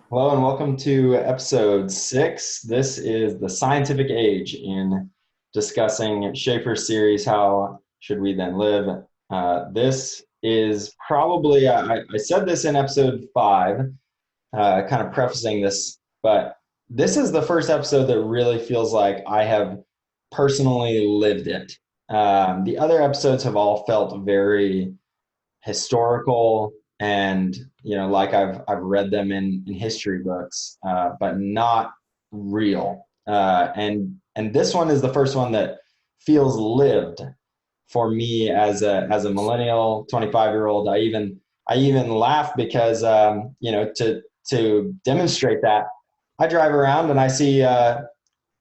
Hello and welcome to episode 6. This is the scientific age in discussing Schaeffer's series, How Should We Then Live? This is probably, I said this in episode 5, kind of prefacing this, but this is the first episode that really feels like I have personally lived it. The other episodes have all felt very historical and like I've read them in history books, but not real. And this one is the first one that feels lived for me as a millennial 25-year-old. I even laugh because to demonstrate that, I drive around and I see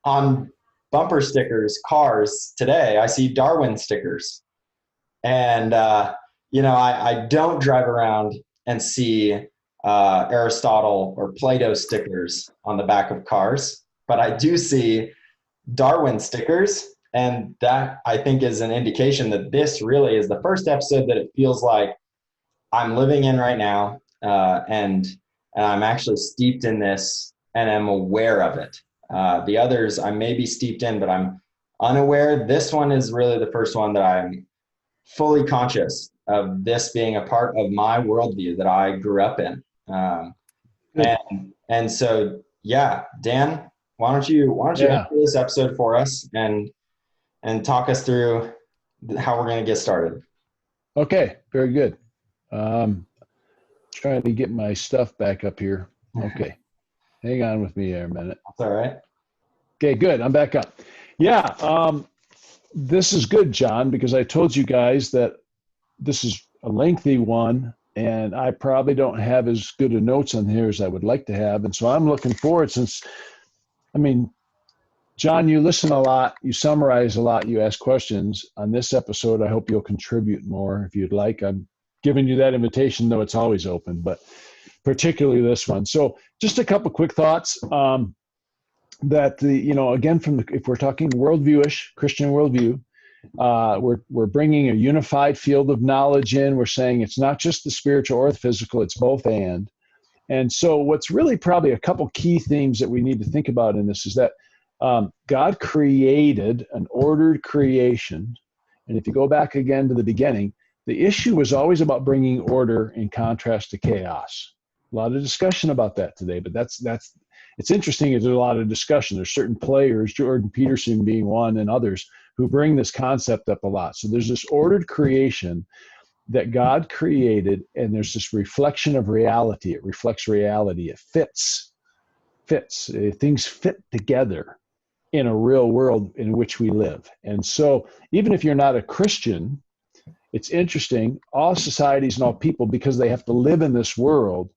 on bumper stickers cars today, I see Darwin stickers. And I don't drive around and see Aristotle or Plato stickers on the back of cars, but I do see Darwin stickers. And that, I think, is an indication that this really is the first episode that it feels like I'm living in right now, and I'm actually steeped in this and I'm aware of it. The others I may be steeped in, but I'm unaware. This one is really the first one that I'm fully conscious of this being a part of my worldview that I grew up in. Good. And so, yeah, Dan, why don't you enter Yeah. this episode for us and talk us through how we're going to get started. Okay. Very good. Um, Trying to get my stuff back up here. Okay. Hang on with me there a minute. That's all right. Okay, good. I'm back up. Yeah. This is good, John, because I told you guys that this is a lengthy one, and I probably don't have as good a notes on here as I would like to have. And so I'm looking forward I mean, John, you listen a lot, you summarize a lot, you ask questions. On this episode, I hope you'll contribute more if you'd like. I'm giving you that invitation, though it's always open, but particularly this one. So just a couple quick thoughts. Again, if we're talking worldviewish, Christian worldview, we're bringing a unified field of knowledge in. We're saying it's not just the spiritual or the physical, it's both and. And so what's really probably a couple key themes that we need to think about in this is that God created an ordered creation. And if you go back again to the beginning, the issue was always about bringing order in contrast to chaos. A lot of discussion about that today, but it's interesting. There's a lot of discussion. There's certain players, Jordan Peterson being one, and others who bring this concept up a lot. So there's this ordered creation that God created, and there's this reflection of reality. It reflects reality. It fits. Things fit together in a real world in which we live. And so even if you're not a Christian, it's interesting. All societies and all people, because they have to live in this world,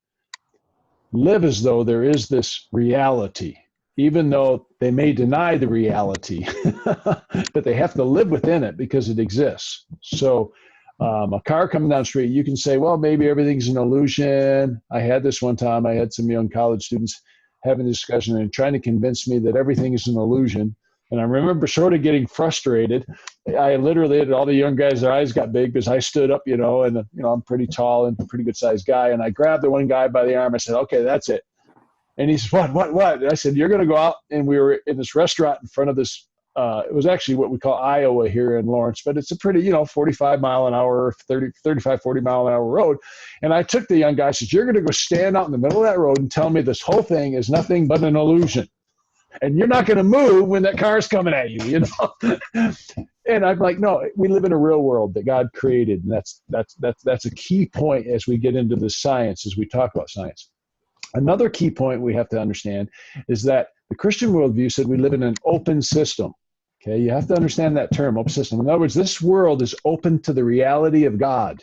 live as though there is this reality, even though they may deny the reality, but they have to live within it because it exists. So a car coming down the street, you can say, well, maybe everything's an illusion. I had this one time. I had some young college students having a discussion and trying to convince me that everything is an illusion. And I remember sort of getting frustrated. I literally had all the young guys, their eyes got big because I stood up, and I'm pretty tall and a pretty good sized guy. And I grabbed the one guy by the arm. I said, okay, that's it. And he said, what? And I said, you're going to go out. And we were in this restaurant in front of this. It was actually what we call Iowa here in Lawrence, but it's a pretty, 45 mile an hour, 35, 40 mile an hour road. And I took the young guy, I said, you're going to go stand out in the middle of that road and tell me this whole thing is nothing but an illusion. And you're not going to move when that car's coming at you, And I'm like, no, we live in a real world that God created. And that's a key point as we get into the science, as we talk about science. Another key point we have to understand is that the Christian worldview said we live in an open system. Okay, you have to understand that term, open system. In other words, this world is open to the reality of God.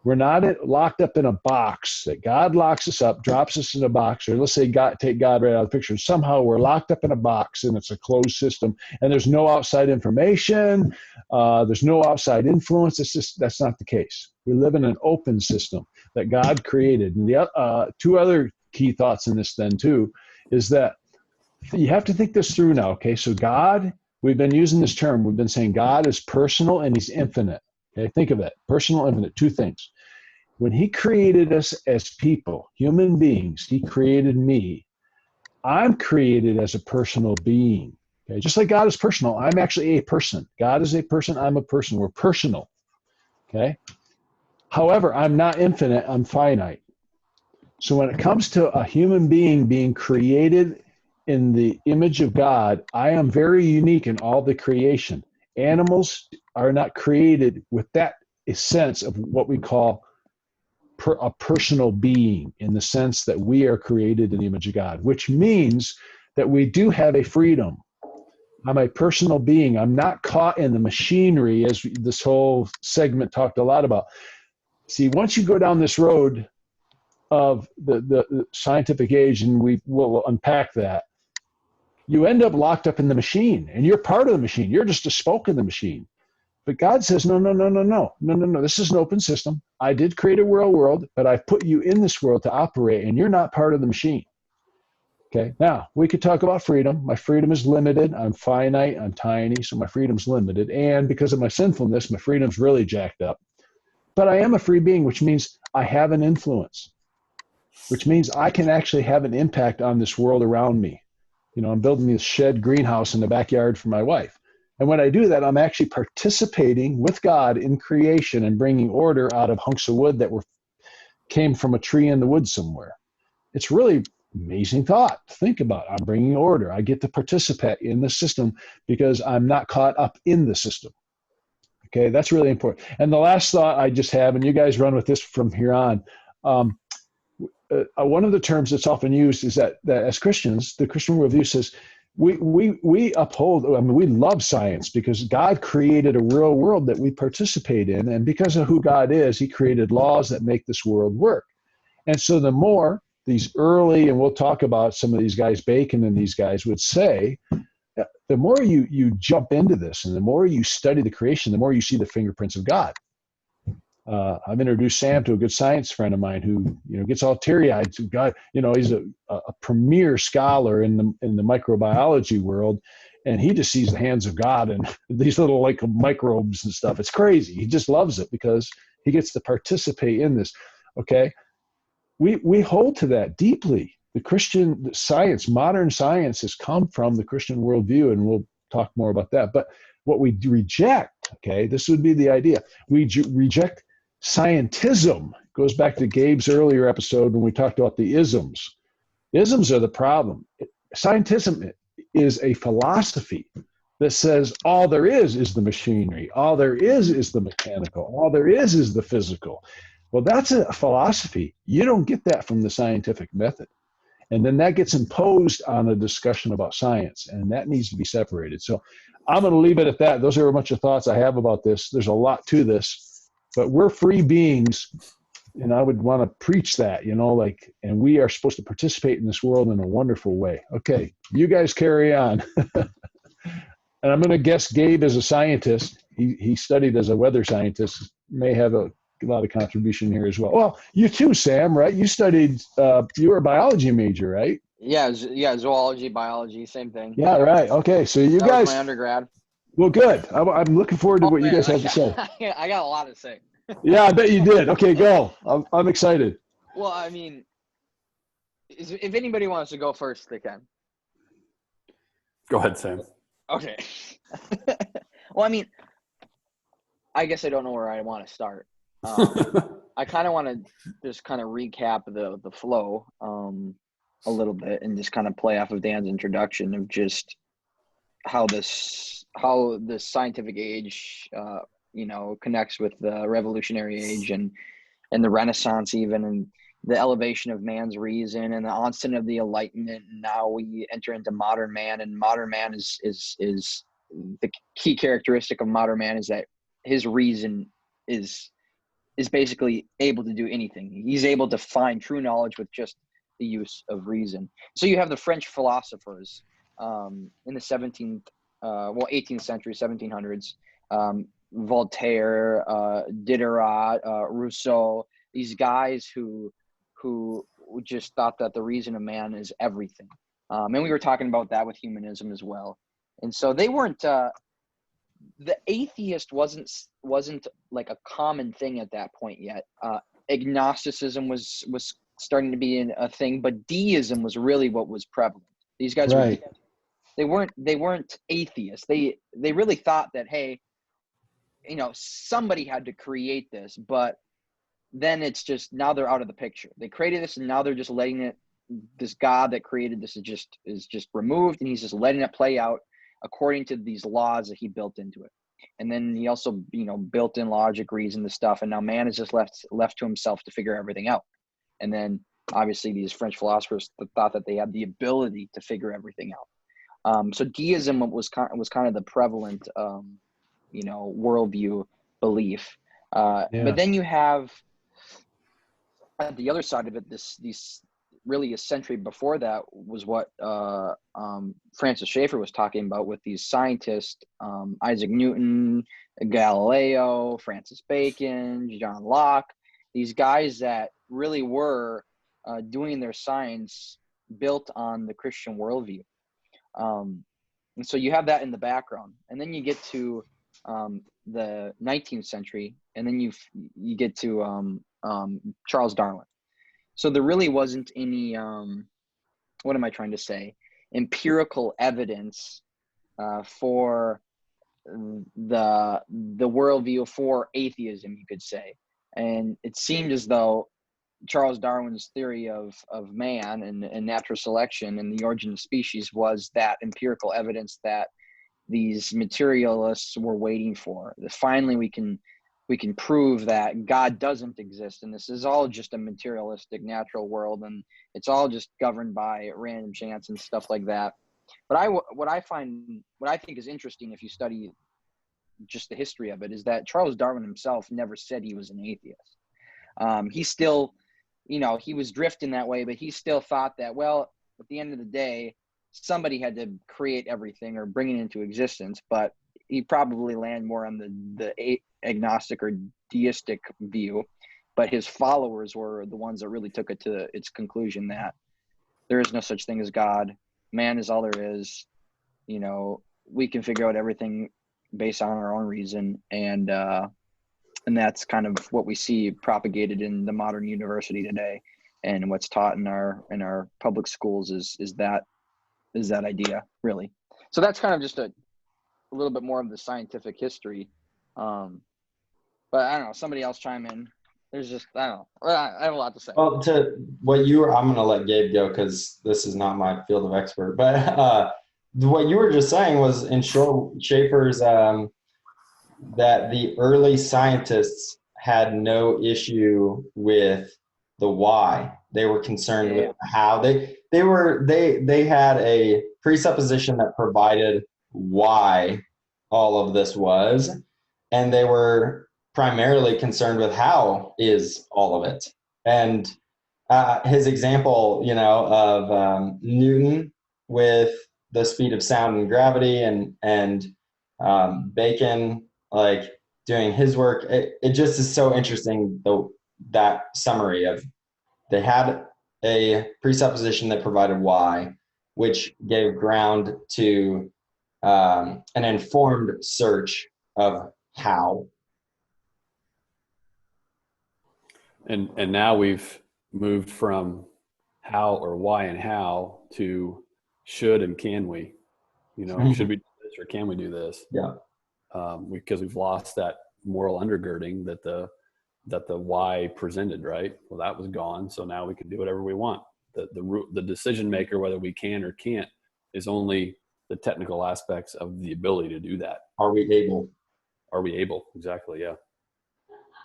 We're not locked up in a box that God locks us up, drops us in a box, or let's say take God right out of the picture. Somehow we're locked up in a box and it's a closed system and there's no outside information. There's no outside influence. That's not the case. We live in an open system that God created. And the two other key thoughts in this then too is that you have to think this through now. Okay, so God, we've been using this term. We've been saying God is personal and he's infinite. Okay, think of that. Personal, infinite, two things. when he created us as people, human beings, he created me. I'm created as a personal being. Okay? Just like God is personal, I'm actually a person. God is a person, I'm a person. We're personal. Okay. However, I'm not infinite, I'm finite. So when it comes to a human being being created in the image of God, I am very unique in all the creation. Animals are not created with that sense of what we call a personal being, in the sense that we are created in the image of God, which means that we do have a freedom. I'm a personal being. I'm not caught in the machinery, as this whole segment talked a lot about. See, once you go down this road of the scientific age, and we will unpack that, you end up locked up in the machine, and you're part of the machine. You're just a spoke in the machine. But God says, no, no, no, no, no, no, no, no. This is an open system. I did create a real world, but I've put you in this world to operate, and you're not part of the machine. Okay. Now we could talk about freedom. My freedom is limited. I'm finite. I'm tiny, so my freedom's limited. And because of my sinfulness, my freedom's really jacked up. But I am a free being, which means I have an influence, which means I can actually have an impact on this world around me. You know, I'm building this shed greenhouse in the backyard for my wife. And when I do that, I'm actually participating with God in creation and bringing order out of hunks of wood that came from a tree in the woods somewhere. It's really amazing thought to think about. I'm bringing order. I get to participate in the system because I'm not caught up in the system. Okay, that's really important. And the last thought I just have, and you guys run with this from here on, one of the terms that's often used is that as Christians, the Christian worldview says we uphold, I mean, we love science because God created a real world that we participate in. And because of who God is, he created laws that make this world work. And so the more these early, and we'll talk about some of these guys, Bacon and these guys would say, the more you jump into this and the more you study the creation, the more you see the fingerprints of God. I've introduced Sam to a good science friend of mine who, gets all teary-eyed. God, he's a premier scholar in the microbiology world, and he just sees the hands of God and these little like microbes and stuff. It's crazy. He just loves it because he gets to participate in this. Okay, we hold to that deeply. The Christian science, modern science, has come from the Christian worldview, and we'll talk more about that. But what we reject, okay, this would be the idea. We reject scientism. It goes back to Gabe's earlier episode when we talked about the isms. Isms are the problem. Scientism is a philosophy that says all there is the machinery, all there is the mechanical, all there is the physical. Well, that's a philosophy. You don't get that from the scientific method. And then that gets imposed on a discussion about science, and that needs to be separated. So I'm going to leave it at that. Those are a bunch of thoughts I have about this. There's a lot to this, but we're free beings, and I would want to preach that, and we are supposed to participate in this world in a wonderful way. Okay, you guys carry on. And I'm going to guess Gabe is a scientist. He studied as a weather scientist, may have a lot of contribution here as well. Well, you too, Sam, right? You studied, you were a biology major, right? Yeah, zoology, biology, same thing. Yeah, right. Okay, so you that guys. was my undergrad. Well, good. I'm looking forward to what you guys have to say. I got a lot to say. Yeah, I bet you did. Okay, go. I'm excited. Well, I mean, if anybody wants to go first, they can. Go ahead, Sam. Okay. Well, I mean, I guess I don't know where I want to start. I kind of want to just kind of recap the flow a little bit and just kind of play off of Dan's introduction of just how the scientific age connects with the revolutionary age and the Renaissance even, and the elevation of man's reason and the onset of the Enlightenment. And now we enter into modern man, and modern man is the key characteristic of modern man is that his reason is basically able to do anything. He's able to find true knowledge with just the use of reason. So you have the French philosophers in the 18th century, 1700s, Voltaire, Diderot, Rousseau, these guys who just thought that the reason of man is everything. And we were talking about that with humanism as well. And so they weren't, the atheist wasn't like a common thing at that point yet. agnosticism was starting to be a thing, but deism was really what was prevalent. These guys were, Right. they weren't atheists. They really thought that, hey, somebody had to create this, but then it's just, now they're out of the picture. They created this and now they're just letting it, this God that created this is just removed, and he's just letting it play out according to these laws that he built into it. And then he also, built in logic, reason, the stuff, and now man is just left to himself to figure everything out. And then obviously these French philosophers thought that they had the ability to figure everything out. So deism was kind of the prevalent, worldview belief. But then you have at the other side of it, these really a century before that was what Francis Schaeffer was talking about with these scientists, Isaac Newton, Galileo, Francis Bacon, John Locke, these guys that really were doing their science built on the Christian worldview. And so you have that in the background. And then you get to the 19th century, and then you get to Charles Darwin. So there really wasn't any, what am I trying to say, empirical evidence for the worldview for atheism, you could say. And it seemed as though Charles Darwin's theory of man and natural selection and the origin of species was that empirical evidence that these materialists were waiting for. That finally we can prove that God doesn't exist, and this is all just a materialistic natural world, and it's all just governed by random chance and stuff like that. But what I think is interesting, if you study just the history of it, is that Charles Darwin himself never said he was an atheist. He still, he was drifting that way, but he still thought that, well, at the end of the day, somebody had to create everything or bring it into existence. But he probably landed more on the agnostic or deistic view. But his followers were the ones that really took it to its conclusion that there is no such thing as God. Man is all there is. We can figure out everything based on our own reason, and that's kind of what we see propagated in the modern university today, and what's taught in our public schools is that idea, really. So that's kind of just a little bit more of the scientific history. But I don't know, somebody else chime in. There's just, I don't know, I have a lot to say. Well, to what I'm going to let Gabe go because this is not my field of expert, but what you were just saying was, in short, Schaeffer's, that the early scientists had no issue with the why. They were concerned with how. They had a presupposition that provided why all of this was, and they were primarily concerned with how is all of it. And his example, of Newton with the speed of sound and gravity, and Bacon like doing his work, it just is so interesting, that summary of they had a presupposition that provided why, which gave ground to an informed search of how. And now we've moved from how or why and how to should and can we, should we do this or can we do this? Yeah. Because we've lost that moral undergirding that the why presented, right? Well, that was gone. So now we can do whatever we want. The decision maker, whether we can or can't, is only the technical aspects of the ability to do that. Are we able? Exactly. Yeah.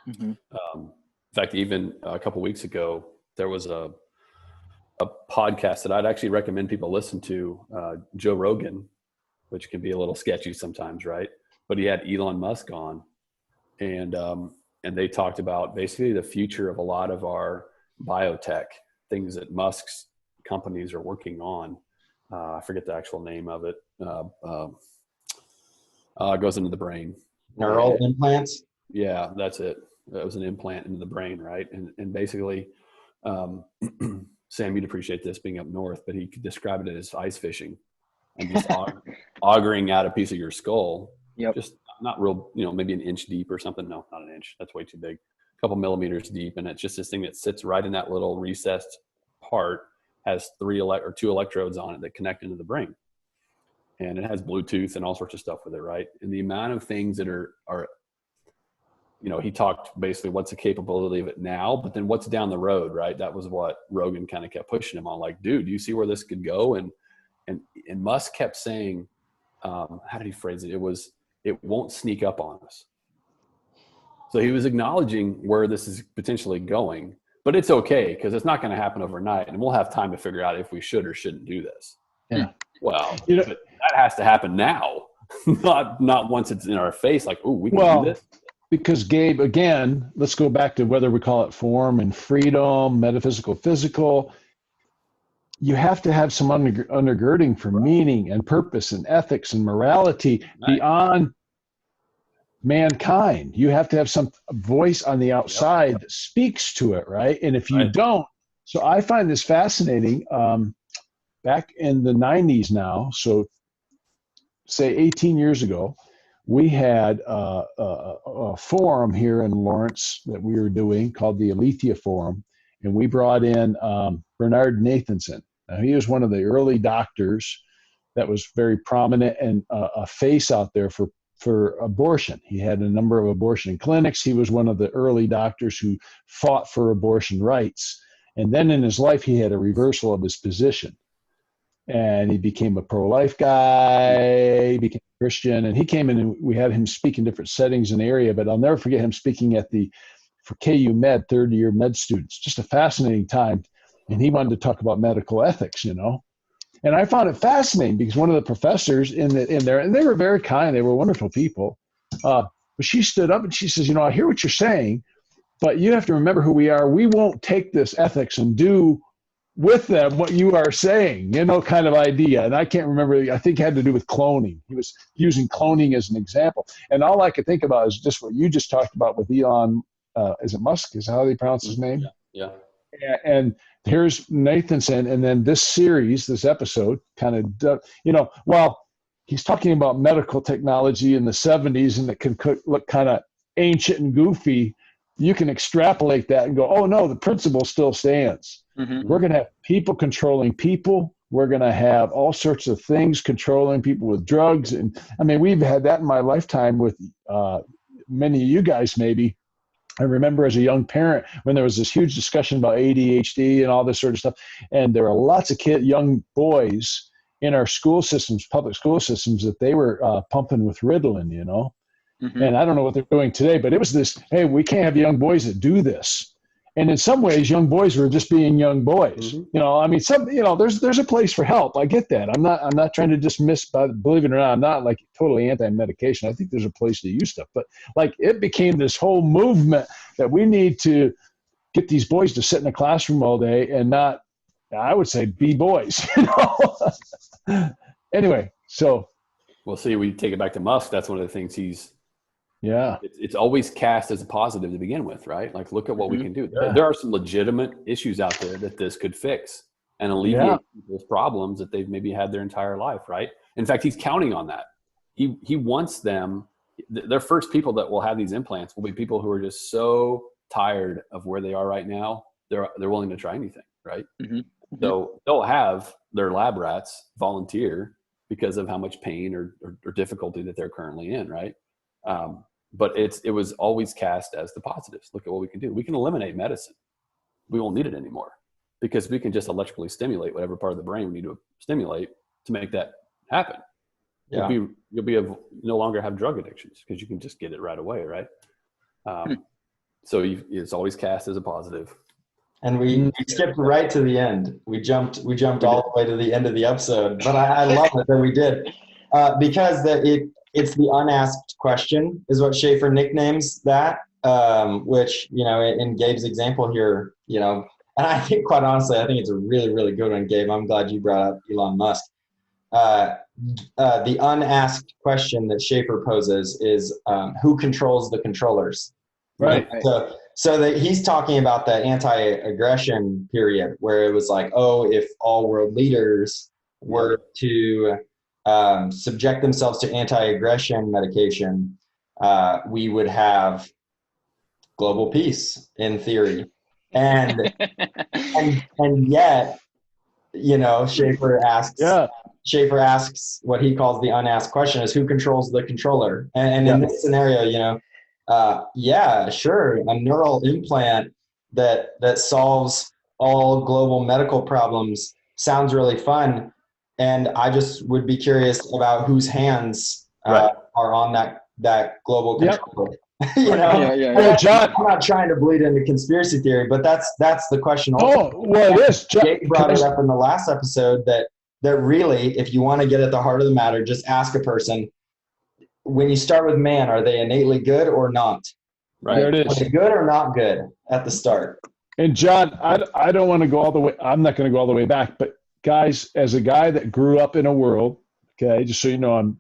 Mm-hmm. In fact, even a couple of weeks ago, there was a podcast that I'd actually recommend people listen to, Joe Rogan, which can be a little sketchy sometimes, right? But he had Elon Musk on, and they talked about basically the future of a lot of our biotech things that Musk's companies are working on. I forget the actual name of it. It goes into the brain. Neural implants? Yeah, that's it. That was an implant into the brain, right? And basically, Sam, you'd appreciate this being up north, but he could describe it as ice fishing and just augering out a piece of your skull. Yep. Just not real, maybe an inch deep or something. No, not an inch. That's way too big. couple millimeters deep, and it's just this thing that sits right in that little recessed part, has two electrodes on it that connect into the brain. And it has Bluetooth and all sorts of stuff with it, right? And the amount of things that are he talked basically what's the capability of it now, but then what's down the road, right? That was what Rogan kind of kept pushing him on, like, dude, do you see where this could go? And Musk kept saying, how did he phrase it? It won't sneak up on us. So he was acknowledging where this is potentially going, but it's okay because it's not going to happen overnight, and we'll have time to figure out if we should or shouldn't do this. Yeah. Well, but that has to happen now, not once it's in our face. Like, oh, we can do this. Because Gabe, again, let's go back to whether we call it form and freedom, metaphysical, physical. You have to have some undergirding for meaning and purpose and ethics and morality beyond mankind. You have to have some voice on the outside that speaks to it, right? And if you don't, so I find this fascinating. Back in the 90s now, so say 18 years ago, we had a forum here in Lawrence that we were doing called the Aletheia Forum, and we brought in Bernard Nathanson. Now, he was one of the early doctors that was very prominent and a face out there for abortion. He had a number of abortion clinics. He was one of the early doctors who fought for abortion rights. And then in his life, he had a reversal of his position. And he became a pro-life guy, he became a Christian, and he came in and we had him speak in different settings in the area, but I'll never forget him speaking for KU Med, third-year med students. Just a fascinating time. And he wanted to talk about medical ethics, And I found it fascinating because one of the professors in there, and they were very kind, they were wonderful people, but she stood up and she says, I hear what you're saying, but you have to remember who we are. We won't take this ethics and do with them what you are saying, kind of idea. And I can't remember, I think it had to do with cloning. He was using cloning as an example. And all I could think about is just what you just talked about with Elon, is it Musk? Is how they pronounce his name? Yeah. And here's Nathanson, and then this episode kind of, while he's talking about medical technology in the 70s and it can look kind of ancient and goofy, you can extrapolate that and go, oh no, the principle still stands. Mm-hmm. We're going to have people controlling people. We're going to have all sorts of things controlling people with drugs. And I mean, we've had that in my lifetime with many of you guys maybe. I remember as a young parent when there was this huge discussion about ADHD and all this sort of stuff. And there were lots of young boys in our school systems, public school systems, that they were pumping with Ritalin, Mm-hmm. And I don't know what they're doing today, but it was this, hey, we can't have young boys that do this. And in some ways, young boys were just being young boys. Mm-hmm. There's a place for help. I get that. I'm not trying to dismiss, but believe it or not, I'm not like totally anti-medication. I think there's a place to use stuff. But like it became this whole movement that we need to get these boys to sit in a classroom all day and not, I would say, be boys. Anyway, so. Well, see, we take it back to Musk. That's one of the things Yeah. It's always cast as a positive to begin with, right? Like, look at what we can do. Yeah. There are some legitimate issues out there that this could fix and alleviate people's problems that they've maybe had their entire life, right? In fact, he's counting on that. He wants them, their first people that will have these implants will be people who are just so tired of where they are right now. They're willing to try anything, right? Mm-hmm. So they'll have their lab rats volunteer because of how much pain or difficulty that they're currently in, right? But it was always cast as the positives. Look at what we can do. We can eliminate medicine. We won't need it anymore because we can just electrically stimulate whatever part of the brain we need to stimulate to make that happen. Yeah. You'll no longer have drug addictions because you can just get it right away, right? So it's always cast as a positive. And we skipped right to the end. We jumped all the way to the end of the episode, but I love it that we did because it's the unasked question is what Schaeffer nicknames that, which, in Gabe's example here, and I think quite honestly, I think it's a really, really good one, Gabe. I'm glad you brought up Elon Musk. The unasked question that Schaeffer poses is who controls the controllers? Right. So that he's talking about the anti-aggression period where it was like, oh, if all world leaders were to subject themselves to anti-aggression medication, we would have global peace in theory. And yet, Yeah. Schaeffer asks what he calls the unasked question, is who controls the controller? And in this scenario, yeah, sure, a neural implant that solves all global medical problems sounds really fun. And I just would be curious about whose hands Right. are on that global Yep. controller. John. I'm not trying to bleed into conspiracy theory, but that's the question. Oh, well, it is. Jake brought it up in the last episode that really, if you want to get at the heart of the matter, just ask a person, when you start with man, are they innately good or not? Right. There it Are is. they good or not good at the start? And John, I don't want to go all the way. I'm not going to go all the way back. But guys, as a guy that grew up in a world, okay, just so you know,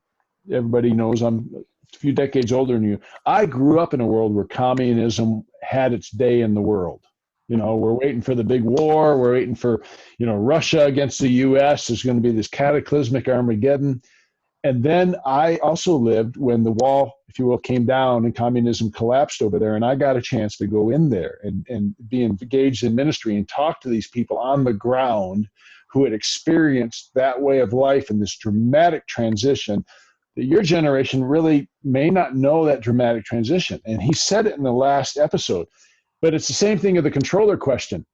everybody knows I'm a few decades older than you. I grew up in a world where communism had its day in the world. We're waiting for the big war. We're waiting for, Russia against the U.S. There's going to be this cataclysmic Armageddon. And then I also lived when the wall, if you will, came down and communism collapsed over there. And I got a chance to go in there and be engaged in ministry and talk to these people on the ground who had experienced that way of life and this dramatic transition that your generation really may not know that dramatic transition. And he said it in the last episode, but it's the same thing of the controller question.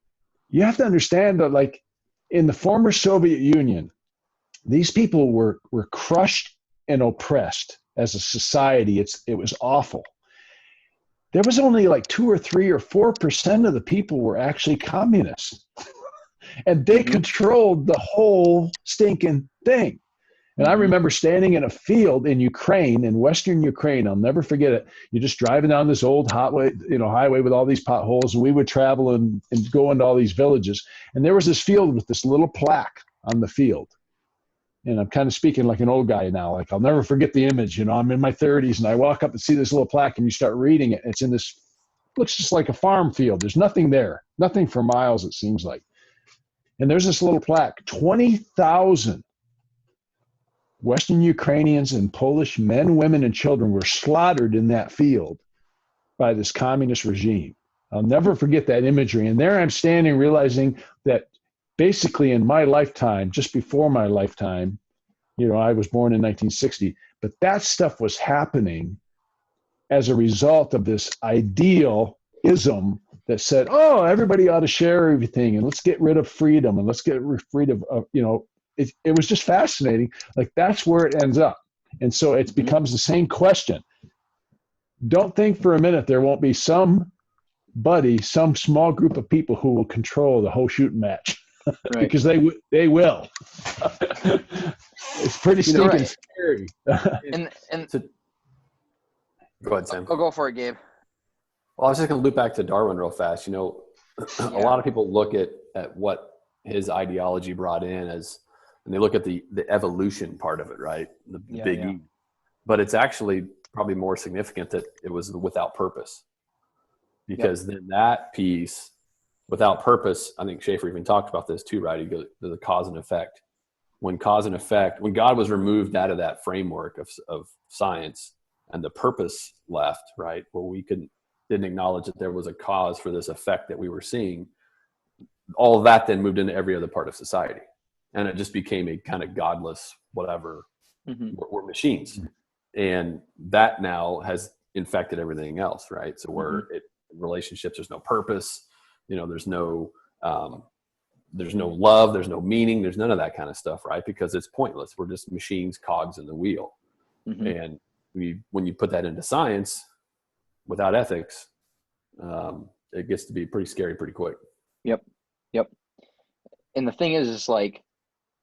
You have to understand that, like in the former Soviet Union, these people were crushed and oppressed as a society. It was awful. There was only like 2 or 3 or 4% of the people were actually communists, and they controlled the whole stinking thing. And I remember standing in a field in Ukraine, in Western Ukraine. I'll never forget it. You're just driving down this old highway with all these potholes, and we would travel and go into all these villages. And there was this field with this little plaque on the field. And I'm kind of speaking like an old guy now. Like, I'll never forget the image. I'm in my 30s, and I walk up and see this little plaque, and you start reading it. It's in this, looks just like a farm field. There's nothing there, nothing for miles, it seems like. And there's this little plaque, 20,000 Western Ukrainians and Polish men, women, and children were slaughtered in that field by this communist regime. I'll never forget that imagery. And there I'm standing realizing that basically in my lifetime, just before my lifetime, I was born in 1960, but that stuff was happening as a result of this idealism that said, oh, everybody ought to share everything, and let's get rid of freedom, and let's get rid of, it was just fascinating. Like, that's where it ends up. And so it becomes the same question. Don't think for a minute there won't be some small group of people who will control the whole shooting match. Right. Because they will. It's pretty stinking scary. Go ahead, Sam. I'll go for it, Gabe. Well, I was just going to loop back to Darwin real fast. A lot of people look at what his ideology brought in and they look at the evolution part of it, right? The big E. But it's actually probably more significant that it was without purpose. Because then that piece, without purpose, I think Schaeffer even talked about this too, right? He goes to the cause and effect. When God was removed out of that framework of science and the purpose left, right, where we didn't acknowledge that there was a cause for this effect that we were seeing, all of that then moved into every other part of society. And it just became a kind of godless whatever. We're machines. And that now has infected everything else, right? So relationships, there's no purpose, there's no love, there's no meaning, there's none of that kind of stuff, right? Because it's pointless. We're just machines, cogs in the wheel. And when you put that into science without ethics, it gets to be pretty scary pretty quick. Yep. And the thing is, it's like,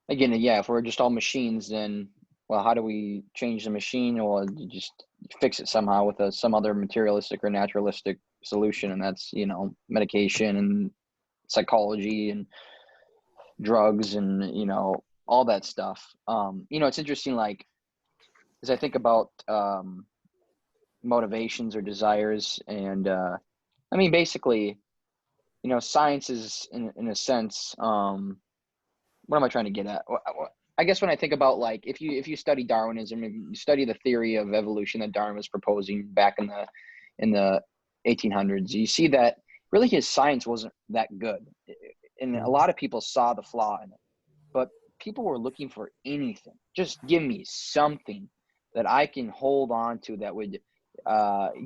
again, if we're just all machines, then, well, how do we change the machine? Well, you just fix it somehow with some other materialistic or naturalistic solution. And that's, medication and psychology and drugs and, all that stuff. It's interesting, like, as I think about motivations or desires, and basically, science is in a sense, what am I trying to get at? I guess when I think about, like, if you study Darwinism, if you study the theory of evolution that Darwin was proposing back in the 1800s, you see that really his science wasn't that good. And a lot of people saw the flaw in it. But people were looking for anything. Just give me something that I can hold on to that would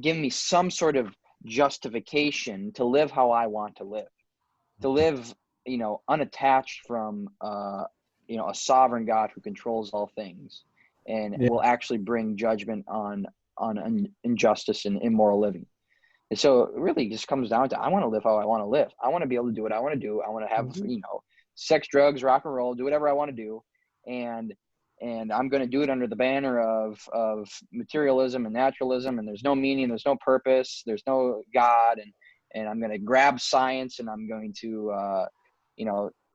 give me some sort of justification to live how I want to live, unattached from, a sovereign God who controls all things and will actually bring judgment on injustice and immoral living. And so it really just comes down to, I want to live how I want to live. I want to be able to do what I want to do. I want to have, sex, drugs, rock and roll, do whatever I want to do. And I'm going to do it under the banner of materialism and naturalism. And there's no meaning, there's no purpose, there's no God. And I'm going to grab science and I'm going to,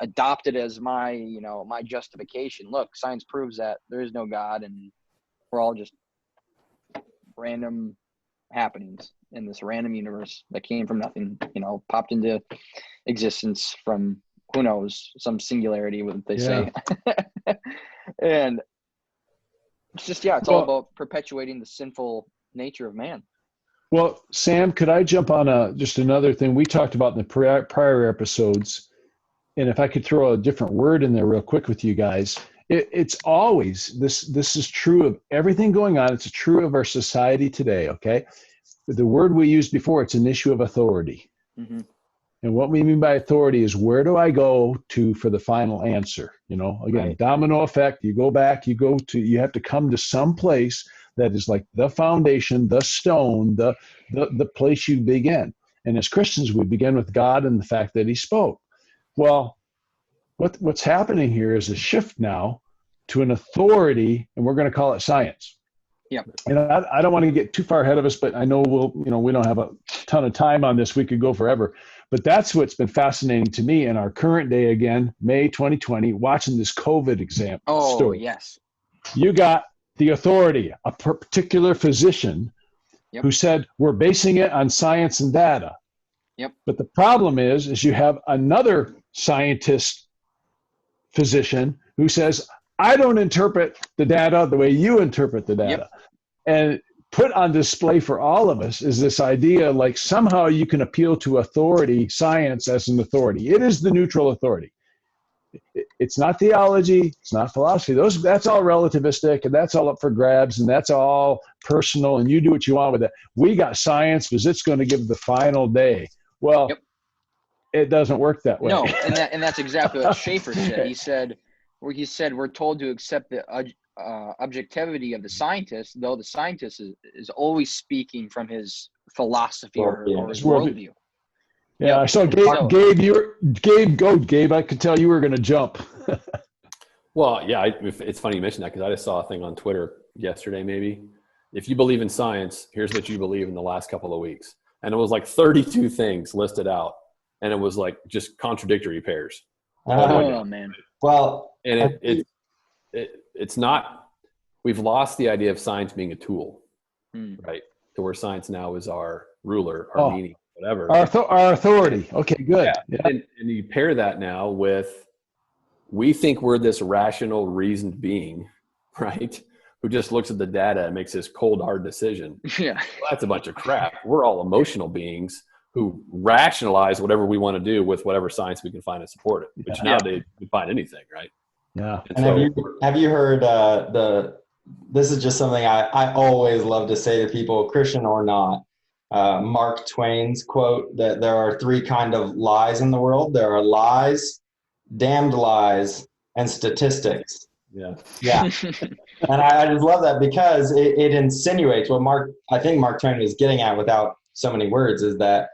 adopt it as my, my justification. Look, science proves that there is no God and we're all just random happenings in this random universe that came from nothing, popped into existence from, who knows, some singularity, what they say. And it's just, it's all about perpetuating the sinful nature of man. Well, Sam, could I jump on just another thing we talked about in the prior episodes? And if I could throw a different word in there real quick with you guys, it's always, this is true of everything going on. It's true of our society today, okay? The word we used before, it's an issue of authority. Mm-hmm. And what we mean by authority is, where do I go to for the final answer? Again, right. Domino effect, you have to come to some place that is like the foundation, the stone, the place you begin. And as Christians, we begin with God and the fact that he spoke. Well, what's happening here is a shift now to an authority, and we're going to call it science. Yeah. And I don't want to get too far ahead of us, but I know we don't have a ton of time on this. We could go forever. But that's what's been fascinating to me in our current day, again, May 2020, watching this COVID exam story. Oh, yes. You got the authority, a particular physician who said, we're basing it on science and data. Yep. But the problem is you have another scientist physician who says, I don't interpret the data the way you interpret the data. Yep. And put on display for all of us is this idea like somehow you can appeal to authority, science as an authority. It is the neutral authority. It's not theology. It's not philosophy. That's all relativistic, and that's all up for grabs, and that's all personal, and you do what you want with it. We got science because it's going to give the final day. Well, It doesn't work that way. No, and that's exactly what Schaeffer said. He said we're told to accept the objectivity of the scientist, though the scientist is always speaking from his philosophy or his worldview. Yeah, I saw Gabe. I could tell you were going to jump. Well, yeah, it's funny you mentioned that because I just saw a thing on Twitter yesterday, maybe. If you believe in science, here's what you believe in the last couple of weeks. And it was like 32 things listed out. And it was like just contradictory pairs. Oh, man. Well, and it's not, we've lost the idea of science being a tool, right? To where science now is our ruler, our meaning, whatever. Our authority. Okay, good. Yeah. And you pair that now with, we think we're this rational, reasoned being, right? Who just looks at the data and makes this cold, hard decision. Yeah. Well, that's a bunch of crap. We're all emotional beings who rationalize whatever we want to do with whatever science we can find to support it. Which nowadays we can find anything, right? Yeah. And have you heard this is just something I always love to say to people, Christian or not, Mark Twain's quote that there are three kind of lies in the world. There are lies, damned lies, and statistics. Yeah. And I just love that because it insinuates what I think Mark Twain was getting at without so many words is that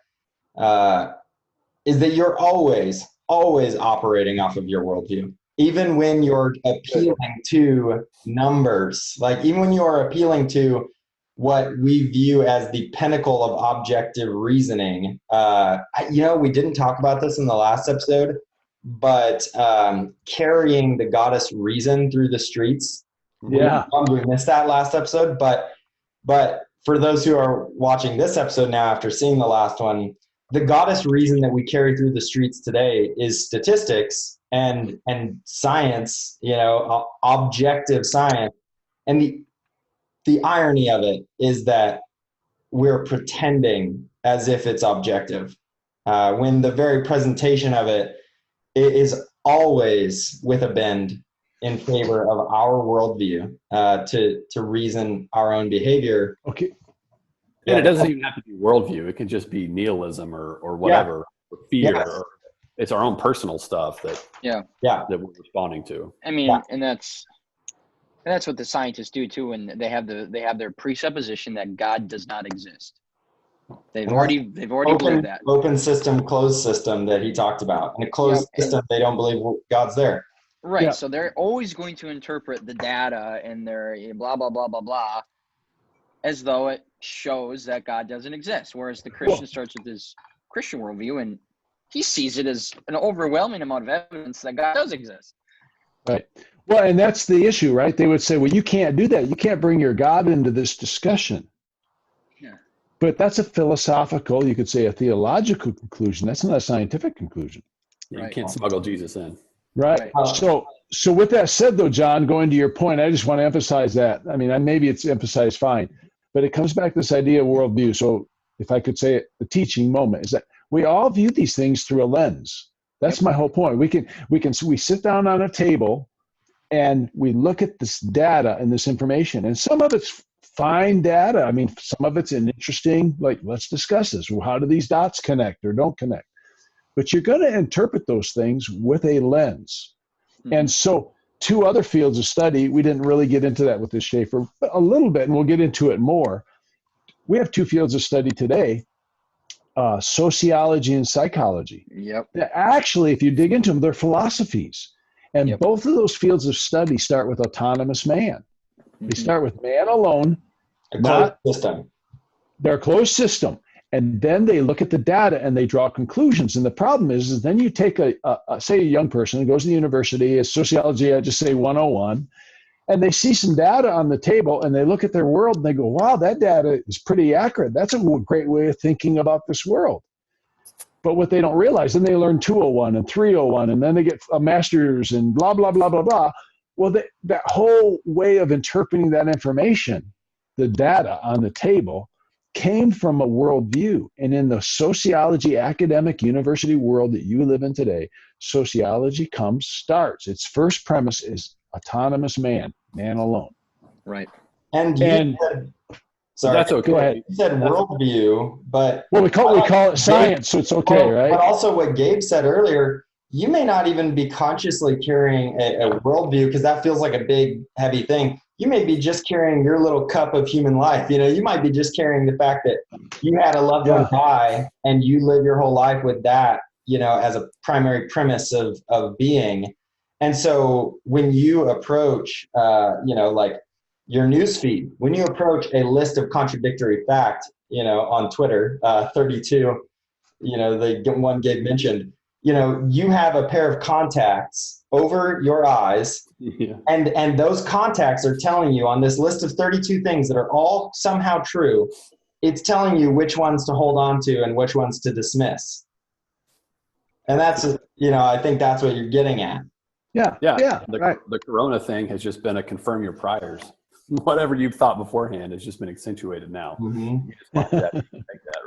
you're always operating off of your worldview. Even when you're appealing to numbers, like even when you are appealing to what we view as the pinnacle of objective reasoning. We didn't talk about this in the last episode, but carrying the goddess reason through the streets. Yeah. We missed that last episode, but for those who are watching this episode now after seeing the last one, the goddess reason that we carry through the streets today is statistics and science, objective science. And the irony of it is that we're pretending as if it's objective, when the very presentation of it is always with a bend in favor of our worldview, to reason our own behavior. Okay. And it doesn't even have to be worldview. It can just be nihilism or whatever, or fear. Yes. Or it's our own personal stuff that we're responding to. I mean, and that's what the scientists do too, and they have their presupposition that God does not exist. They've already believed that. Open system, closed system that he talked about. In a closed system, they don't believe God's there. Right. Yeah. So they're always going to interpret the data and their blah, blah, blah, blah, blah, as though it shows that God doesn't exist. Whereas the Christian starts with his Christian worldview, and he sees it as an overwhelming amount of evidence that God does exist. Right. Well, and that's the issue, right? They would say, well, you can't do that. You can't bring your God into this discussion. Yeah. But that's a philosophical, you could say a theological conclusion. That's not a scientific conclusion. You can't smuggle Jesus in. Right. So with that said, though, John, going to your point, I just want to emphasize that. I mean, maybe it's emphasized fine, but it comes back to this idea of worldview. So if I could say it, the teaching moment is that we all view these things through a lens. That's my whole point. We sit down on a table and we look at this data and this information, and some of it's fine data. I mean, some of it's interesting, like, let's discuss this. Well, how do these dots connect or don't connect? But you're going to interpret those things with a lens. Mm-hmm. And so 2 other fields of study, we didn't really get into that with this Schaeffer, but a little bit, and we'll get into it more. We have 2 fields of study today, sociology and psychology. Yep. Actually, if you dig into them, they're philosophies. And both of those fields of study start with autonomous man. Mm-hmm. They start with man alone. A closed system. They're a closed system. And then they look at the data and they draw conclusions. And the problem is then you take say a young person who goes to the university, a sociology, I just say 101, and they see some data on the table and they look at their world and they go, wow, that data is pretty accurate. That's a great way of thinking about this world. But what they don't realize, then they learn 201 and 301, and then they get a master's and blah, blah, blah, blah, blah. Well, that whole way of interpreting that information, the data on the table, came from a worldview. And in the sociology, academic, university world that you live in today, sociology starts. Its first premise is autonomous man alone. Right. Sorry, that's okay. Go ahead. You said worldview, but we call it science, so it's okay, right? But also what Gabe said earlier, you may not even be consciously carrying a worldview, because that feels like a big, heavy thing. You may be just carrying your little cup of human life. You might be just carrying the fact that you had a loved one die and you live your whole life with that, as a primary premise of being. And so when you approach, like your newsfeed, when you approach a list of contradictory fact, on Twitter, 32, the one Gabe mentioned, you have a pair of contacts over your eyes, and those contacts are telling you on this list of 32 things that are all somehow true, it's telling you which ones to hold on to and which ones to dismiss. And that's, I think that's what you're getting at. Yeah. The Corona thing has just been a confirm your priors. Whatever you've thought beforehand has just been accentuated now. Mm-hmm. You just want that,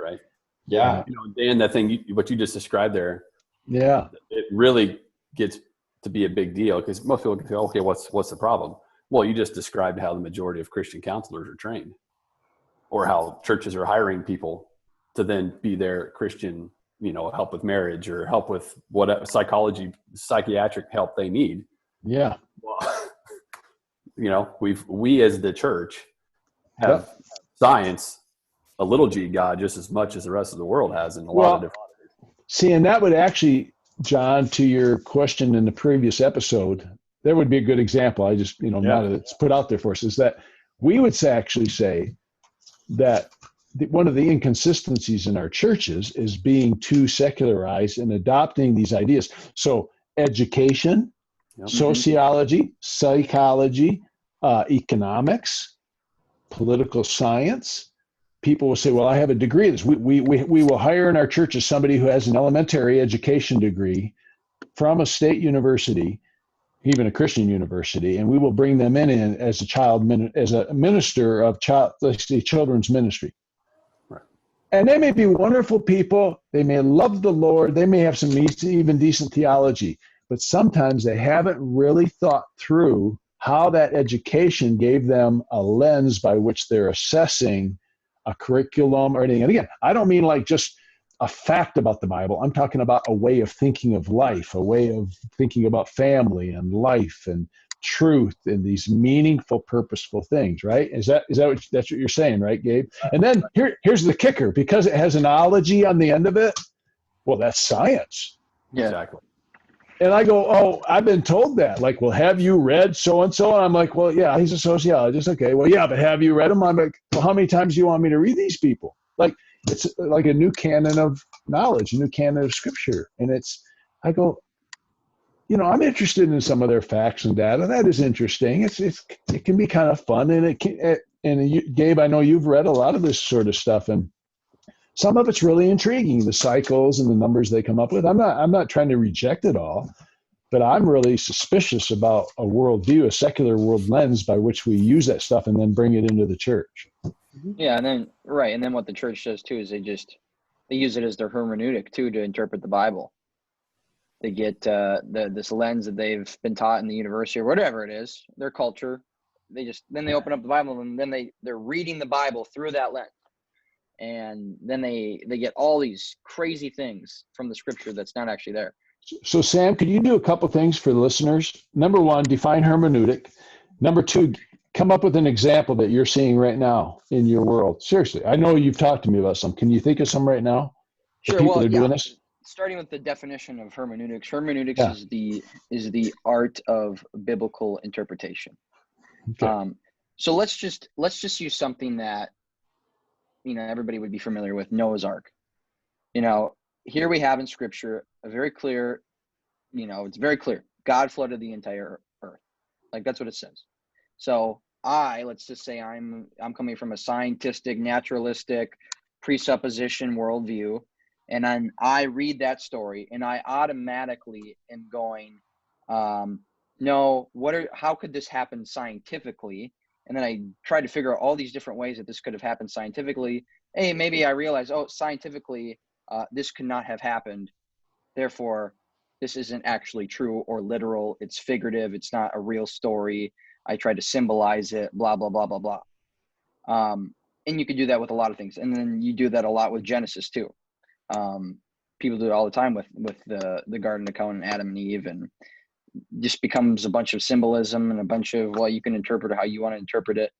right? Yeah. Dan, that thing, what you just described there, it really gets to be a big deal, because most people can say, okay, what's the problem? Well, you just described how the majority of Christian counselors are trained, or how churches are hiring people to then be their Christian, help with marriage or help with what psychiatric help they need. Yeah. Well, we as the church have science, a little g God, just as much as the rest of the world has in a lot of different ways. See, and that would actually, John, to your question in the previous episode, there would be a good example. I just, now that it's put out there for us, is that we would actually say that one of the inconsistencies in our churches is being too secularized and adopting these ideas. So education, sociology, psychology, economics, political science. People will say, well, I have a degree in this. We will hire in our churches somebody who has an elementary education degree from a state university, even a Christian university, and we will bring them in as a minister of children's ministry. Right. And they may be wonderful people. They may love the Lord. They may have some even decent theology. But sometimes they haven't really thought through how that education gave them a lens by which they're assessing a curriculum or anything. And again, I don't mean like just a fact about the Bible. I'm talking about a way of thinking of life, a way of thinking about family and life and truth and these meaningful, purposeful things, right? Is that that's what you're saying, right, Gabe? And then here's the kicker: because it has an ology on the end of it, well, that's science. Yeah. Exactly. And I go, oh, I've been told that. Like, well, have you read so and so? And I'm like, well, yeah, he's a sociologist. Okay, well, yeah, but have you read him? I'm like, well, how many times do you want me to read these people? Like, it's like a new canon of knowledge, a new canon of scripture. And I go, I'm interested in some of their facts and data. That is interesting. It can be kind of fun, and Gabe, I know you've read a lot of this sort of stuff, and some of it's really intriguing, the cycles and the numbers they come up with. I'm not trying to reject it all, but I'm really suspicious about a worldview, a secular world lens by which we use that stuff and then bring it into the church. Yeah, and then what the church does too is they use it as their hermeneutic too to interpret the Bible. They get this lens that they've been taught in the university or whatever it is, their culture. They open up the Bible and then they're reading the Bible through that lens. And then they get all these crazy things from the scripture that's not actually there. So Sam, could you do a couple things for the listeners? Number one, define hermeneutic. Number two, come up with an example that you're seeing right now in your world. Seriously, I know you've talked to me about some. Can you think of some right now? Sure. People are doing this? Starting with the definition of hermeneutics. Hermeneutics is the art of biblical interpretation. Okay. So let's just use something that everybody would be familiar with, Noah's Ark. Here we have in scripture a very clear, it's very clear. God flooded the entire earth. Like that's what it says. So let's just say I'm coming from a scientific, naturalistic presupposition worldview. And then I read that story and I automatically am going, no, how could this happen scientifically? And then I tried to figure out all these different ways that this could have happened scientifically. Hey, maybe I realized, scientifically, this could not have happened. Therefore, this isn't actually true or literal. It's figurative. It's not a real story. I tried to symbolize it, blah, blah, blah, blah, blah. And you could do that with a lot of things. And then you do that a lot with Genesis too. People do it all the time with the garden account and Adam and Eve, and just becomes a bunch of symbolism and a bunch of, well, you can interpret it how you want to interpret it.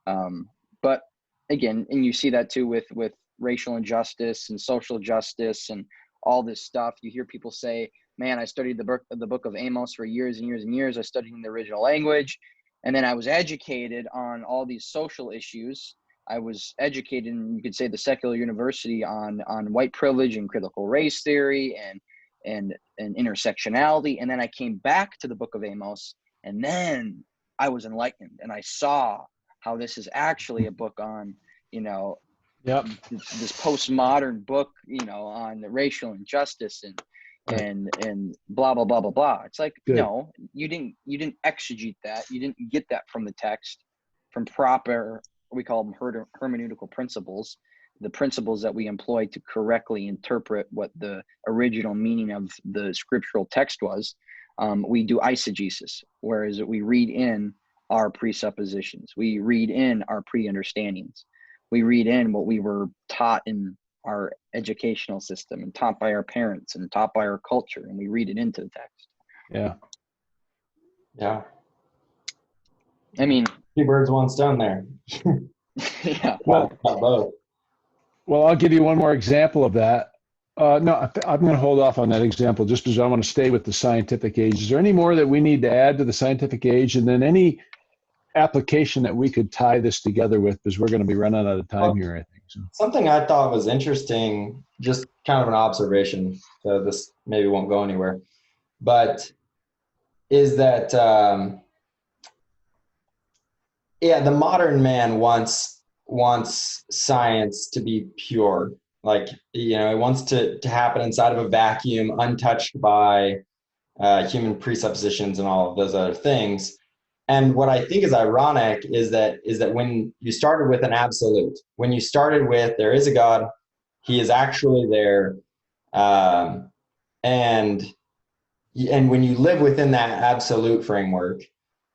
But again, and you see that too with racial injustice and social justice and all this stuff. You hear people say, man, I studied the book of Amos for years and years and years. I studied in the original language. And then I was educated on all these social issues. I was educated in, you could say, the secular university on white privilege and critical race theory and intersectionality. And then I came back to the book of Amos, and then I was enlightened and I saw how this is actually a book on, this postmodern book, on the racial injustice and blah, blah, blah, blah, blah. It's like, good. No, you didn't exegete that. You didn't get that from the text, from proper, we call them hermeneutical principles, the principles that we employ to correctly interpret what the original meaning of the scriptural text was. We do eisegesis, whereas we read in our presuppositions. We read in our pre-understandings. We read in what we were taught in our educational system and taught by our parents and taught by our culture, and we read it into the text. Yeah. I mean, two birds, one stone there. Yeah. Well, both. Well, I'll give you one more example of that. No, I'm going to hold off on that example just because I want to stay with the scientific age. Is there any more that we need to add to the scientific age? And then any application that we could tie this together with, because we're going to be running out of time here, I think. So. Something I thought was interesting, just kind of an observation, so this maybe won't go anywhere, but is that, the modern man wants science to be pure. Like, he wants to happen inside of a vacuum, untouched by human presuppositions and all of those other things. And what I think is ironic is that when you started with an absolute, when you started with there is a God, He is actually there. Um, and when you live within that absolute framework,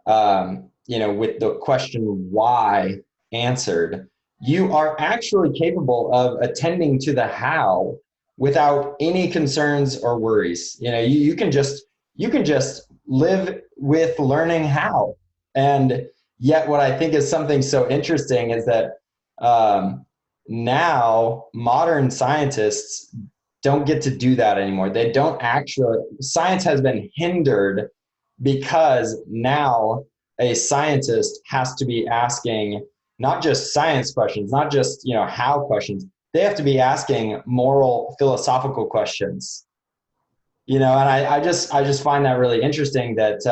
with the question why answered, you are actually capable of attending to the how without any concerns or worries. You can just live with learning how. And yet what I think is something so interesting is that now modern scientists don't get to do that anymore. They don't actually, science has been hindered because now a scientist has to be asking not just science questions, not just, how questions. They have to be asking moral, philosophical questions. And I just find that really interesting that,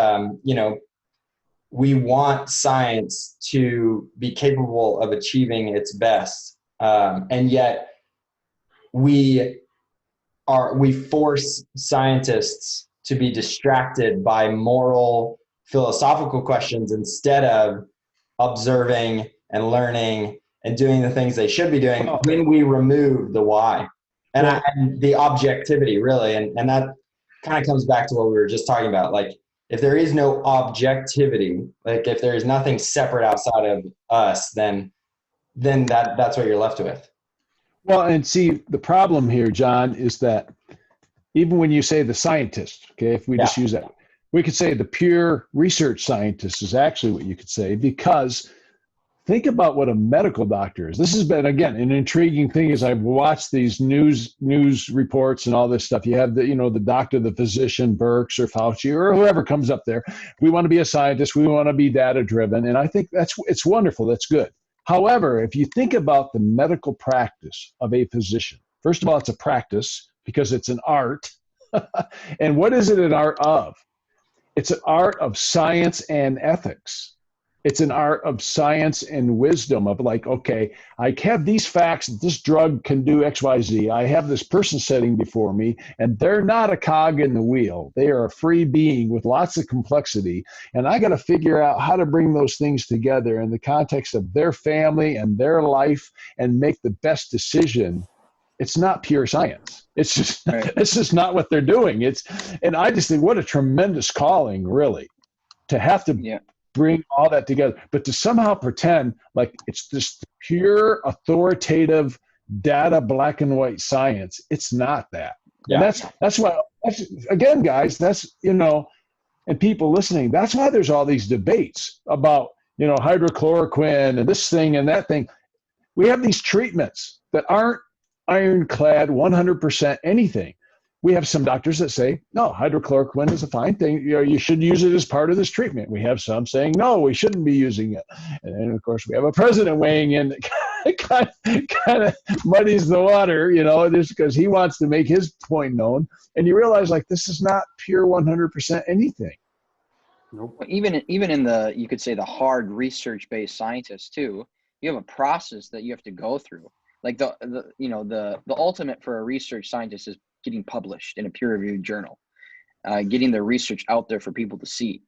we want science to be capable of achieving its best. And yet we force scientists to be distracted by moral, philosophical questions instead of observing and learning and doing the things they should be doing when we remove the why and the objectivity, really. And that kind of comes back to what we were just talking about. Like, if there is no objectivity, like if there is nothing separate outside of us, then that's what you're left with. Well, and see, the problem here, John, is that even when you say the scientist, okay, if we just use that, we could say the pure research scientist is actually what you could say, because think about what a medical doctor is. This has been, again, an intriguing thing as I've watched these news reports and all this stuff. You have the doctor, the physician, Birx or Fauci or whoever comes up there. We want to be a scientist. We want to be data driven. And I think it's wonderful. That's good. However, if you think about the medical practice of a physician, first of all, it's a practice because it's an art. And what is it an art of? It's an art of science and ethics. It's an art of science and wisdom of like, okay, I have these facts that this drug can do X, Y, Z. I have this person sitting before me, and they're not a cog in the wheel. They are a free being with lots of complexity. And I got to figure out how to bring those things together in the context of their family and their life and make the best decision. It's not pure science. It's just It's just not what they're doing. And I just think what a tremendous calling, really, to have to bring all that together, but to somehow pretend like it's this pure authoritative data, black and white science. It's not that. And that's why, again, guys, and people listening, that's why there's all these debates about, hydrochloroquine and this thing and that thing. We have these treatments that aren't ironclad 100% anything. We have some doctors that say, no, hydrochloroquine is a fine thing. You should use it as part of this treatment. We have some saying, no, we shouldn't be using it. And then, of course, we have a president weighing in that kind of muddies the water, just because he wants to make his point known. And you realize, like, this is not pure 100% anything. Nope. Even in the, you could say, the hard research-based scientists too, you have a process that you have to go through. Like the ultimate for a research scientist is getting published in a peer-reviewed journal, getting the research out there for people to see.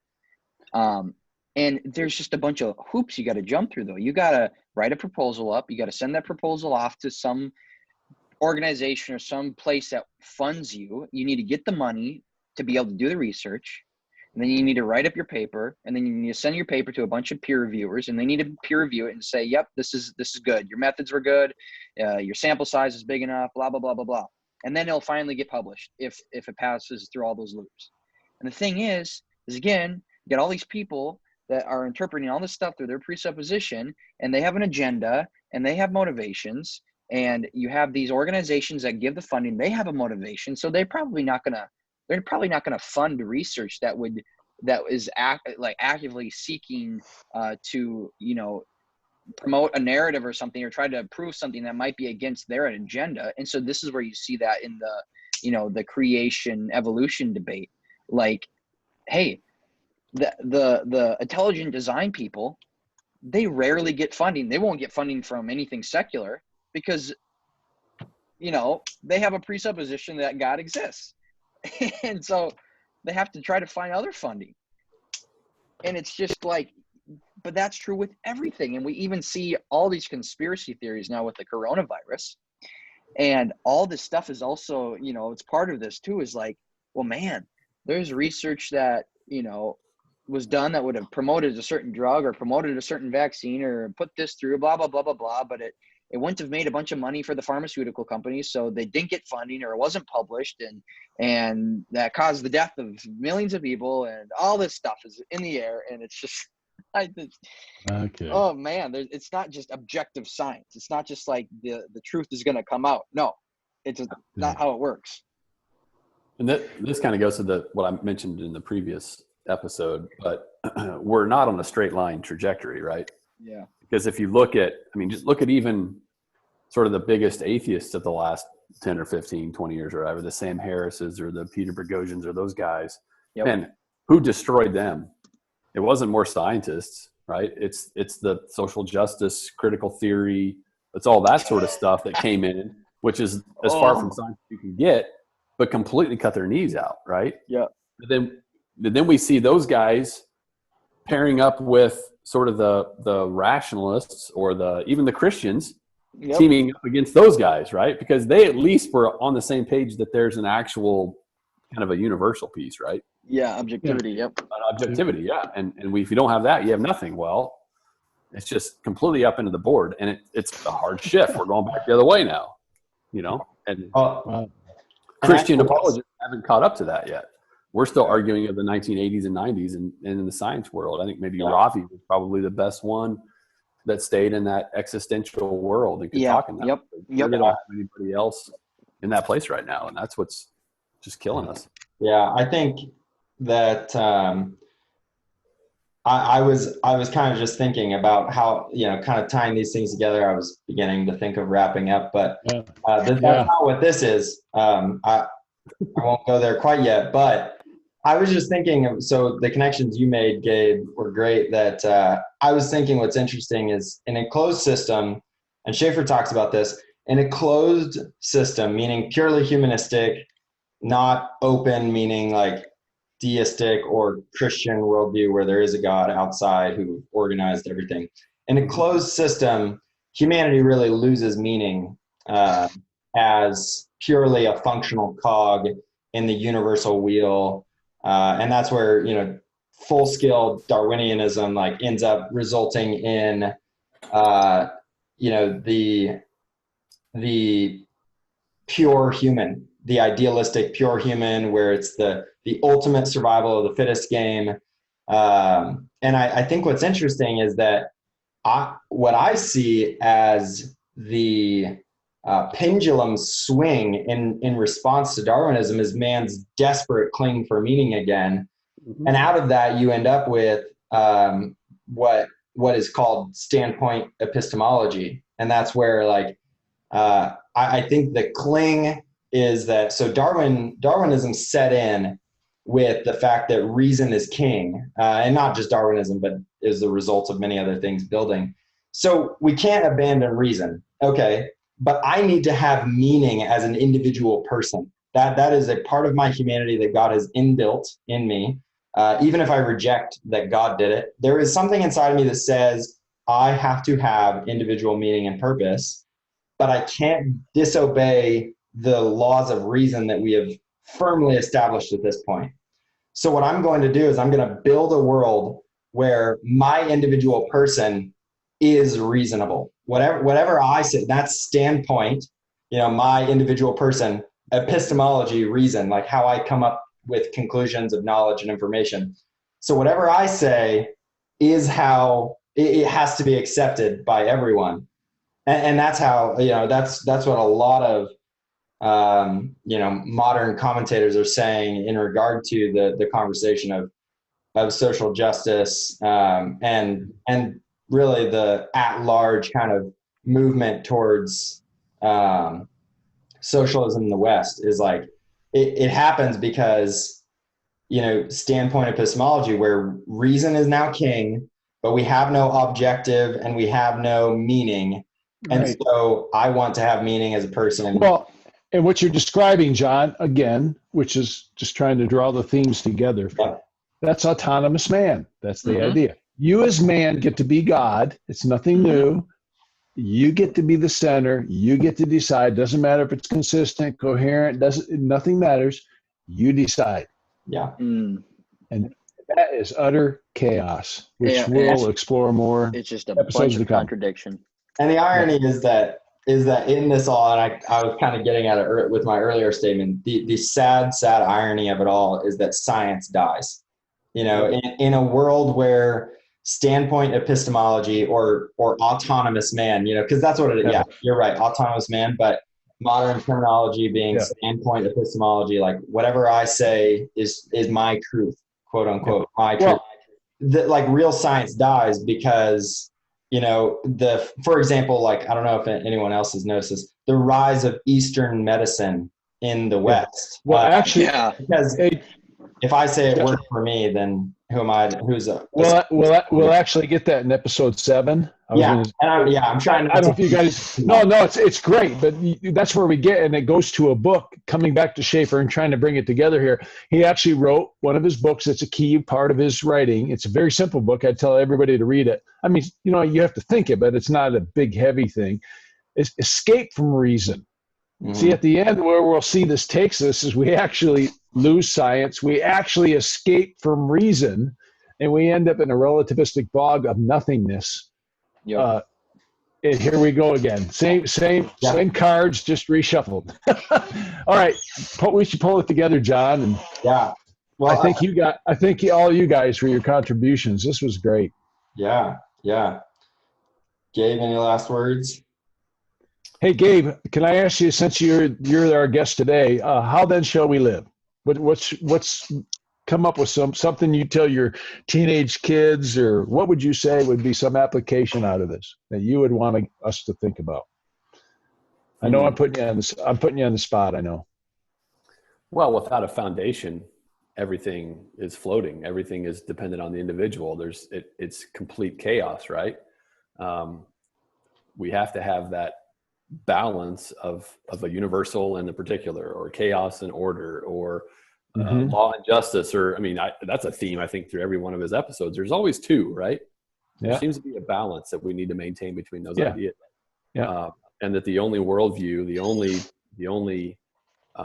And there's just a bunch of hoops you got to jump through, though. You got to write a proposal up. You got to send that proposal off to some organization or some place that funds you. You need to get the money to be able to do the research. And then you need to write up your paper, and then you need to send your paper to a bunch of peer reviewers, and they need to peer review it and say, yep, this is good. Your methods were good. Your sample size is big enough, blah, blah, blah, blah, blah. And then it'll finally get published if it passes through all those loops. And the thing is again, you got all these people that are interpreting all this stuff through their presupposition, and they have an agenda, and they have motivations, and you have these organizations that give the funding. They have a motivation, so they're probably not gonna fund research that is actively seeking to promote a narrative or something, or try to prove something that might be against their agenda. And so this is where you see that in the creation evolution debate. Like, hey, the intelligent design people, they rarely get funding. They won't get funding from anything secular because they have a presupposition that God exists. And so they have to try to find other funding. And it's just like, but that's true with everything. And we even see all these conspiracy theories now with the coronavirus. And all this stuff is also, it's part of this too, is like, well, man, there's research that, was done that would have promoted a certain drug or promoted a certain vaccine or put this through, blah, blah, blah, blah, blah. But it wouldn't have made a bunch of money for the pharmaceutical companies. So they didn't get funding, or it wasn't published. And that caused the death of millions of people, and all this stuff is in the air. And it's just, Okay. oh man, it's not just objective science. It's not just like the truth is going to come out. No, it's not how it works. And this kind of goes to what I mentioned in the previous episode, but we're not on a straight line trajectory, right? Yeah. Because if you look at, just look at even sort of the biggest atheists of the last 10 or 15, 20 years or whatever, the Sam Harrises or the Peter Boghossians or those guys. Yep. And who destroyed them? It wasn't more scientists, right? It's the social justice, critical theory. It's all that sort of stuff that came in, which is as far from science as you can get, but completely cut their knees out, right? Yeah. But then we see those guys pairing up with sort of the rationalists or even the Christians teaming up against those guys, right? Because they at least were on the same page that there's an actual kind of a universal piece, right? Yeah, objectivity. Yep. Objectivity, yeah. And if you don't have that, you have nothing. Well, it's just completely up into the board, and it's a hard shift. We're going back the other way now, And Christian apologists haven't caught up to that yet. We're still arguing of the 1980s and 90s, and in the science world, I think maybe Rafi was probably the best one that stayed in that existential world and could talk in that. Yep. We don't have anybody else in that place right now, and that's what's just killing us. Yeah, I think that I was kind of just thinking about how, kind of tying these things together. I was beginning to think of wrapping up, but that's not what this is. I won't go there quite yet, but I was just thinking, so the connections you made, Gabe, were great. That I was thinking what's interesting is in a closed system, and Schaeffer talks about this, in a closed system, meaning purely humanistic, not open, meaning like deistic or Christian worldview where there is a God outside who organized everything. In a closed system, humanity really loses meaning as purely a functional cog in the universal wheel. And that's where, full-scale Darwinianism ends up resulting in, the pure human, the idealistic pure human, where it's the ultimate survival of the fittest game. And I think what's interesting is that what I see as the pendulum swing in response to Darwinism is man's desperate cling for meaning again. Mm-hmm. And out of that, you end up with what is called standpoint epistemology. And that's where I think the cling is that, so Darwinism set in with the fact that reason is king, and not just Darwinism, but is the result of many other things building. So we can't abandon reason. Okay. But I need to have meaning as an individual person. That is a part of my humanity that God has inbuilt in me. Even if I reject that God did it, there is something inside of me that says I have to have individual meaning and purpose, but I can't disobey the laws of reason that we have firmly established at this point. So what I'm going to do is I'm going to build a world where my individual person is reasonable. Whatever I say, that's standpoint, my individual person, epistemology, reason, like how I come up with conclusions of knowledge and information. So whatever I say is how it has to be accepted by everyone. And that's how, that's what a lot of, modern commentators are saying in regard to the conversation of social justice, and really the at-large kind of movement towards socialism in the West is it happens because, standpoint epistemology, where reason is now king, but we have no objective and we have no meaning. And right. So I want to have meaning as a person. Well, and what you're describing, John, again, which is just trying to draw the themes together, that's autonomous man. That's the idea. You as man get to be God. It's nothing new. You get to be the center. You get to decide. Doesn't matter if it's consistent, coherent. Nothing matters. You decide. Yeah. Mm. And that is utter chaos, which Yeah, we'll explore more. It's just a Episodes bunch to of come. contradiction. And the irony is that in this all, and I was kind of getting at it with my earlier statement, the sad irony of it all is that science dies. You know, in a world where standpoint epistemology or autonomous man, you know, because that's what it is. Yeah, you're right, autonomous man, but modern terminology being standpoint epistemology, like whatever I say is my truth, quote unquote, my truth. Like real science dies because, you know, for example, like, I don't know if anyone else has noticed this, the rise of Eastern medicine in the West. Well, actually, because if I say it worked for me, then who am I? We'll actually get that in episode 7. I'm trying. I don't know if you guys. No, it's great, but that's where we get, and it goes to a book. Coming back to Schaeffer and trying to bring it together here, he actually wrote one of his books. It's a key part of his writing. It's a very simple book. I'd tell everybody to read it. I mean, you know, you have to think it, but it's not a big, heavy thing. It's Escape from Reason. Mm-hmm. See, at the end, where we'll see this takes us is we actually lose science. We actually escape from reason, and we end up in a relativistic bog of nothingness. And here we go again. Same cards, just reshuffled. All right, we should pull it together, John. And well, I thank all you guys for your contributions. This was great. Yeah. Gabe, any last words? Hey, Gabe, can I ask you, since you're our guest today, how then shall we live? What's come up with something you tell your teenage kids, or what would you say would be some application out of this that you would want us to think about? I know I'm putting you on the spot. I know. Well, without a foundation, everything is floating. Everything is dependent on the individual. It's complete chaos, right? We have to have that balance of a universal and the particular, or chaos and order, or law and justice, or that's a theme I think through every one of his episodes. There's always two, right? There seems to be a balance that we need to maintain between those ideas. And that the only worldview, the only I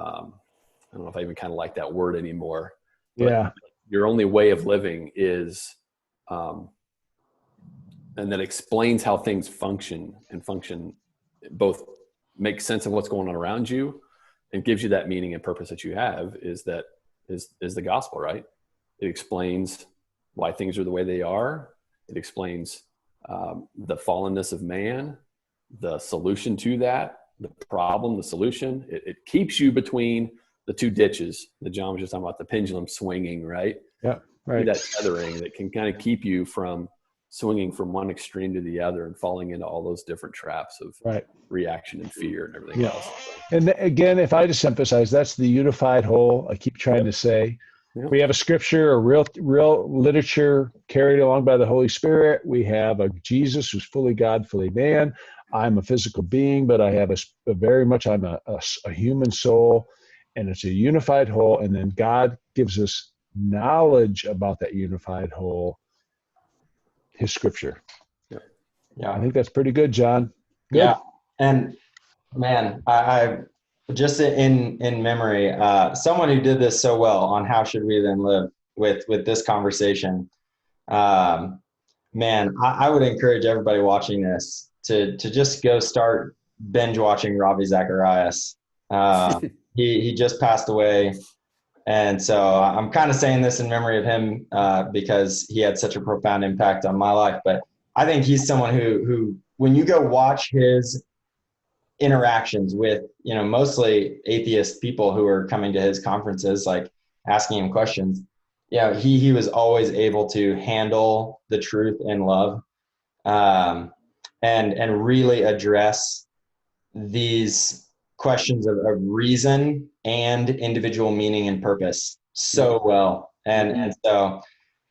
don't know if I even kind of like that word anymore, but your only way of living is and that explains how things function both make sense of what's going on around you and gives you that meaning and purpose that you have, is the gospel, right? It explains why things are the way they are. It explains the fallenness of man, the solution to that, the problem, the solution. It keeps you between the two ditches that John was just talking about, the pendulum swinging, right? Yeah, right. That tethering that can kind of keep you from swinging from one extreme to the other and falling into all those different traps of reaction and fear and everything else. And again, if I just emphasize, that's the unified whole. I keep trying to say, we have a scripture, a real literature carried along by the Holy Spirit. We have a Jesus who's fully God, fully man. I'm a physical being, but I have I'm a human soul, and it's a unified whole. And then God gives us knowledge about that unified whole, his scripture. I think that's pretty good, John. Good. Yeah. And man, I just in memory, someone who did this so well on How Should We Then Live with this conversation, man, I would encourage everybody watching this to just go start binge watching Ravi Zacharias. He just passed away. And so I'm kind of saying this in memory of him because he had such a profound impact on my life. But I think he's someone who when you go watch his interactions with, you know, mostly atheist people who are coming to his conferences, like asking him questions, you know, he was always able to handle the truth in love and really address these questions of reason and individual meaning and purpose so well. And so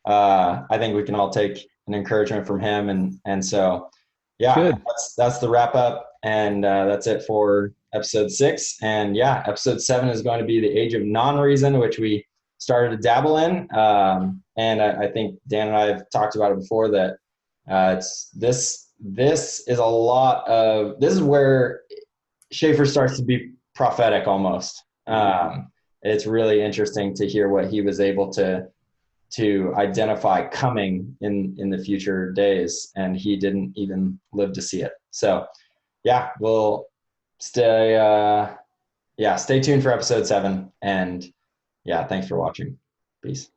I think we can all take an encouragement from him. And so, that's the wrap up. And that's it for episode 6. And episode 7 is going to be the age of non-reason, which we started to dabble in. And I think Dan and I have talked about it before, that it's this this is this is where Schaeffer starts to be prophetic almost. It's really interesting to hear what he was able to identify coming in the future days, and he didn't even live to see it. So yeah, we'll stay tuned for episode 7, and yeah, thanks for watching. Peace.